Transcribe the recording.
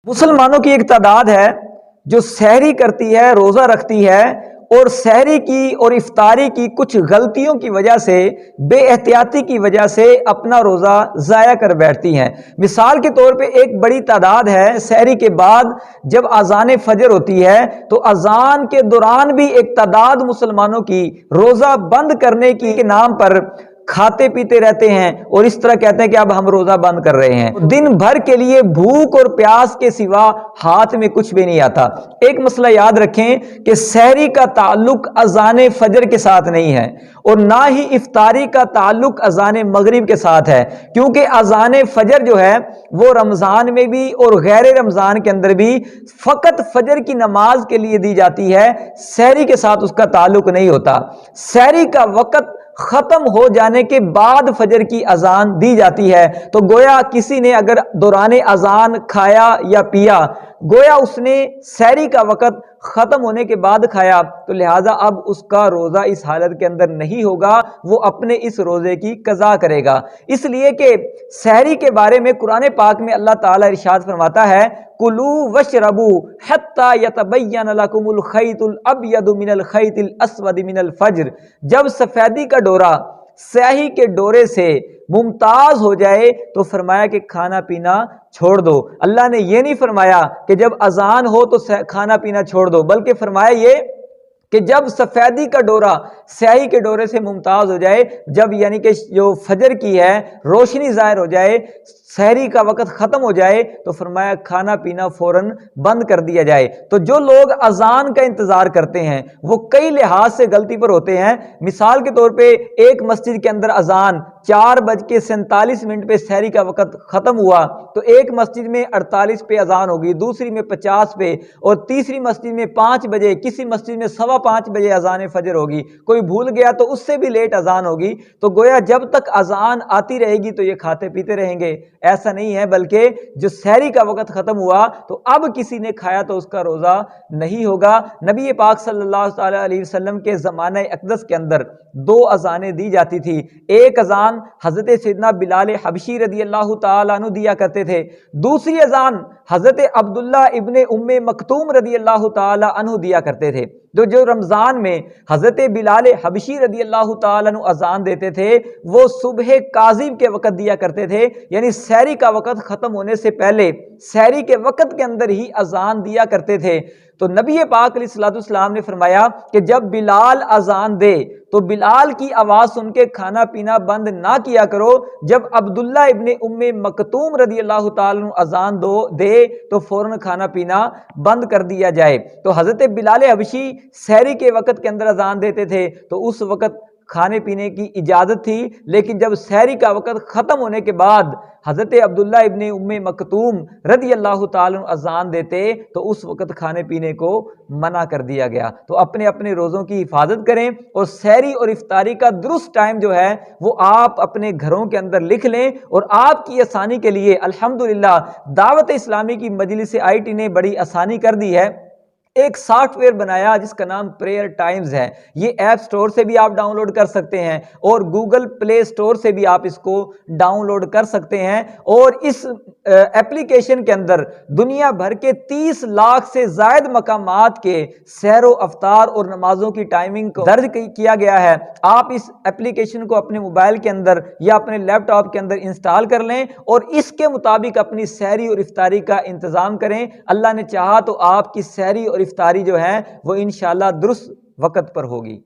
मुसलमानों की एक तादाद है जो सहरी करती है, रोज़ा रखती है और सहरी की और इफ्तारी की कुछ गलतियों की वजह से, बेएहतियाती की वजह से अपना रोज़ा ज़ाया कर बैठती हैं। मिसाल के तौर पे एक बड़ी तादाद है, सहरी के बाद जब अज़ान फजर होती है तो अज़ान के दौरान भी एक तादाद मुसलमानों की रोज़ा बंद करने की के नाम पर खाते पीते रहते हैं और इस तरह कहते हैं कि अब हम रोजा बंद कर रहे हैं। दिन भर के लिए भूख और प्यास के सिवा हाथ में कुछ भी नहीं आता। एक मसला याद रखें कि सहरी का ताल्लुक अजान फजर के साथ नहीं है और ना ही इफ्तारी का ताल्लुक अजान मगरिब के साथ है, क्योंकि अजान फजर जो है वो रमजान में भी और गैर रमजान के अंदर भी फकत फजर की नमाज के लिए दी जाती है, सहरी के साथ उसका ताल्लुक नहीं होता। सहरी का वक़्त खत्म हो जाने के बाद फजर की अजान दी जाती है, तो गोया किसी ने अगर दौरान अजान खाया या पिया, गोया उसने सहरी का वक़्त खत्म होने के बाद खाया, तो लिहाजा अब उसका रोजा इस हालत के अंदर नहीं होगा, वो अपने इस रोजे की कज़ा करेगा। इसलिए कि सहरी के बारे में कुरान पाक में अल्लाह ताला इरशाद फरमाता है, कुलू वशरबू हत्ता यतबय्यन लकुमुल खैतुल अबयदु मिनल खैतिल अस्वद मिनल फज्र। जब सफेदी का डोरा स्याही के डोरे से मुमताज हो जाए तो फरमाया कि खाना पीना छोड़ दो। अल्लाह ने ये नहीं फरमाया कि जब अजान हो तो खाना पीना छोड़ दो, बल्कि फरमाया ये कि जब सफेदी का डोरा स्याही के डोरे से मुमताज हो जाए, जब यानी कि जो फजर की है रोशनी ज़ाहिर हो जाए, सहरी का वक़्त ख़त्म हो जाए, तो फरमाया खाना पीना फ़ौरन बंद कर दिया जाए। तो जो लोग अजान का इंतज़ार करते हैं वो कई लिहाज से गलती पर होते हैं। मिसाल के तौर पे एक मस्जिद के अंदर अजान 4:47 पे सहरी का वक़्त ख़त्म हुआ, तो एक मस्जिद में 48 पे अजान होगी, दूसरी में 50 पे और तीसरी मस्जिद में 5 बजे, किसी मस्जिद में 5:15 बजे अजान फजर होगी। कोई भूल गया तो उससे भी लेट अजान होगी। तो गोया जब तक अजान आती रहेगी तो ये खाते पीते रहेंगे, ऐसा नहीं है, बल्कि जो सहरी का वक़्त ख़त्म हुआ तो अब किसी ने खाया तो उसका रोज़ा नहीं होगा। नबी पाक सल्लल्लाहु अलैहि वसल्लम के ज़माने अक़दस के अंदर 2 अजानें दी जाती थी। एक अजान हज़रत सैयदना बिलाल हबशी रदी अल्लाह ताला अन्हु दिया करते थे, दूसरी अजान हज़रत अब्दुल्ला इब्ने उम्मे मकतूम रदी अल्लाह ताला अन्हु दिया करते थे। जो रमज़ान में हज़रत बिलाल हबशी रदी अल्लाह ताला अन्हु अजान देते थे वो सुबह काज़िब के वक़्त दिया करते थे, यानी सहरी का वक़्त ख़त्म होने से पहले सहरी के वक़्त के अंदर ही अजान दिया करते थे। तो नबी पाक अलैहिस्सलाम ने फरमाया कि जब बिलाल अजान दे तो बिलाल की आवाज़ सुन के खाना पीना बंद ना किया करो, जब अब्दुल्ला इब्ने उम्मे मकतूम रदी अल्लाह ताला अन्हु अजान दे तो फ़ौरन खाना पीना बंद कर दिया जाए। तो हज़रत बिलाल हबशी सहरी के वक़्त के अंदर अजान देते थे तो उस वक़्त खाने पीने की इजाज़त थी, लेकिन जब सहरी का वक़्त ख़त्म होने के बाद हज़रत अब्दुल्ला इब्ने उम्मे मकतूम रदी अल्लाह ताला अजान देते तो उस वक़्त खाने पीने को मना कर दिया गया। तो अपने अपने रोज़ों की हिफाजत करें और सहरी और इफ्तारी का दुरुस्त टाइम जो है वो आप अपने घरों के अंदर लिख लें, और आपकी आसानी के लिए अल्हम्दुलिल्लाह दावत इस्लामी की मजलिस IT ने बड़ी आसानी कर दी है। एक सॉफ्टवेयर बनाया जिसका नाम प्रेयर टाइम्स है। ये ऐप स्टोर से भी आप डाउनलोड कर सकते हैं और गूगल प्ले स्टोर से भी आप इसको डाउनलोड कर सकते हैं, और इस एप्लीकेशन के अंदर दुनिया भर के 30 लाख से ज़ायद मकामात के सहरो अफ्तार और नमाजों की टाइमिंग को दर्ज किया गया है। आप इस एप्लीकेशन को अपने मोबाइल के अंदर या अपने लैपटॉप के अंदर इंस्टॉल कर लें और इसके मुताबिक अपनी सहरी और इफ्तारी का इंतज़ाम करें। अल्लाह ने चाहा तो आपकी सहरी और इफ्तारी जो है वो इंशाअल्लाह दुरुस्त वक़्त पर होगी।